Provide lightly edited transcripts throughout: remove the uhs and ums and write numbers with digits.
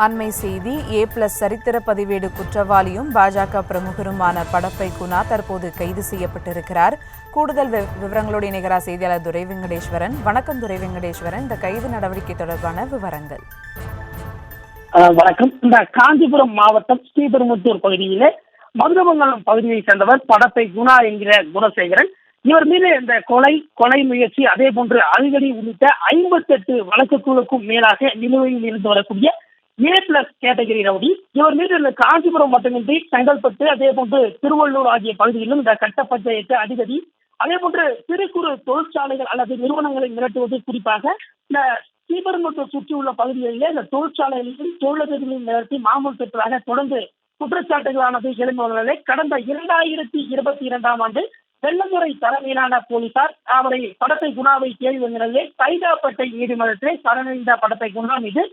அண்மை செய்தி A+ சரித்திர பதிவேடு குற்றவாளியும் பாஜக பிரமுகருமான படப்பை குணா தற்போது கைது செய்யப்பட்டிருக்கிறார். கூடுதல் விவரங்களோடு இணைகிறார் செய்தியாளர் துரை வெங்கடேஸ்வரன். வணக்கம் துரை வெங்கடேஸ்வரன், இந்த கைது நடவடிக்கை தொடர்பான விவரங்கள். வணக்கம். இந்த காஞ்சிபுரம் மாவட்டம் ஸ்ரீபெரும்புத்தூர் பகுதியிலே மதுரமங்கலம் பகுதியை சேர்ந்தவர் படப்பை குணா என்கிற குணசேகரன். இவர் மீது இந்த கொலை முயற்சி, அதே போன்று அடிதடி உள்ளிட்ட 58 வழக்குகளுக்கும் மேலாக நிலுவையில் இருந்து வரக்கூடிய A+ கேட்டகரி ரவுடி. இவர் மீது இந்த காஞ்சிபுரம் மட்டுமின்றி செங்கல்பட்டு, அதே போன்று திருவள்ளூர் ஆகிய பகுதிகளிலும் இந்த கட்ட பஞ்சாயத்து, அடிதடி, அதே போன்று சிறு குறு தொழிற்சாலைகள் அல்லது நிறுவனங்களை மிரட்டுவது, குறிப்பாக இந்த ஸ்ரீபெரும்புத்தூர் சுற்றியுள்ள பகுதிகளிலே இந்த தொழிற்சாலைகளிலும் தொழிலதிபர்களையும் மிரட்டி மாமூல் பெற்றதாக தொடர்ந்து குற்றச்சாட்டுகளானது எழுந்து வருவதை கடந்த 2022ஆம் ஆண்டு வெள்ளந்துறை தலைமையிலான போலீசார் அவரை படப்பை குணாவை தேடி வந்த நிலையில் கைதாப்பேட்டை நீதிமன்றத்திலே சரணடைந்த படப்பை குணா மீது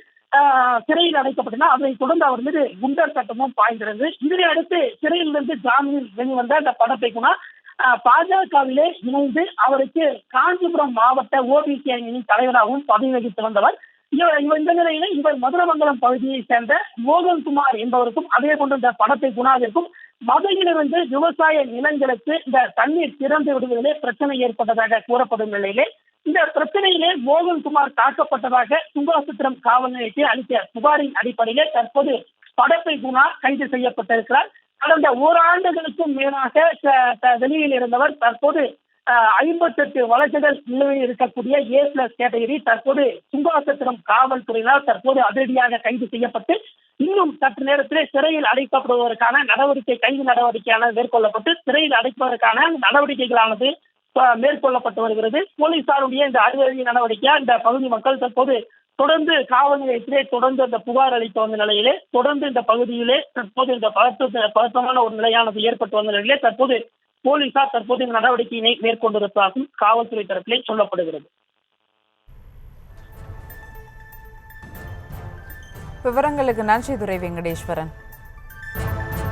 சிறையில் அடைக்கப்பட்டனர். அதனைத் தொடர்ந்து அவர் மீது குண்டர் சட்டமும் பாய்ந்திருந்தது. இதனை அடுத்து சிறையிலிருந்து ஜாமீனில் வெளிவந்த அந்த படப்பை குணா பாஜகவிலே இணைந்து அவருக்கு காஞ்சிபுரம் மாவட்ட OBC அணியின் தலைவராகவும் பதவி வகித்து வந்தவர். இந்த நிலையில இவர் மதுரமங்கலம் பகுதியை சேர்ந்த மோகன்குமார் என்பவருக்கும், அதே போன்று இந்த படப்பை குணாவிற்கும் மதுரையிலிருந்து விவசாய நிலங்களுக்கு இந்த தண்ணீர் திறந்து விடுவதிலே பிரச்சனை ஏற்பட்டதாக கூறப்படும் நிலையிலே இந்த பிரச்சனையிலே மோகன்குமார் தாக்கப்பட்டதாக சுங்காசத்திரம் காவல் நிலையத்தில் அளித்த புகாரின் அடிப்படையிலே தற்போது படப்பை குணா கைது செய்யப்பட்டிருக்கிறார். கடந்த ஓராண்டுகளுக்கும் மேலாக வெளியில் இருந்தவர் தற்போது 58 வழக்குகள் நிலுவையில் இருக்கக்கூடிய A+ கேட்டகரி தற்போது சுங்காசத்திரம் காவல்துறையினால் தற்போது அதிரடியாக கைது செய்யப்பட்டு இன்னும் சற்று நேரத்திலே சிறையில் அடைக்கப்படுவதற்கான கைது நடவடிக்கையானது மேற்கொள்ளப்பட்டு சிறையில் அடைப்பதற்கான நடவடிக்கைகளானது மேற்கொள்ளப்பட்டு வருகிறது. போலீசாருடைய இந்த அதிரடி நடவடிக்கையா இந்த பகுதி மக்கள் தற்போது தொடர்ந்து காவல் நிலையத்திலே தொடர்ந்து அந்த புகார் அளித்து வந்த நிலையிலே தொடர்ந்து இந்த பகுதியிலே தற்போது இந்த பதற்றமான ஒரு நிலையானது ஏற்பட்டு வந்த நிலையிலே தற்போது போலீசார் தற்போது இந்த நடவடிக்கையினை மேற்கொண்டிருப்பதாகவும் காவல்துறை தரப்பிலே சொல்லப்படுகிறது. விவரங்களுக்கு நன்றி துரை வெங்கடேஸ்வரன்.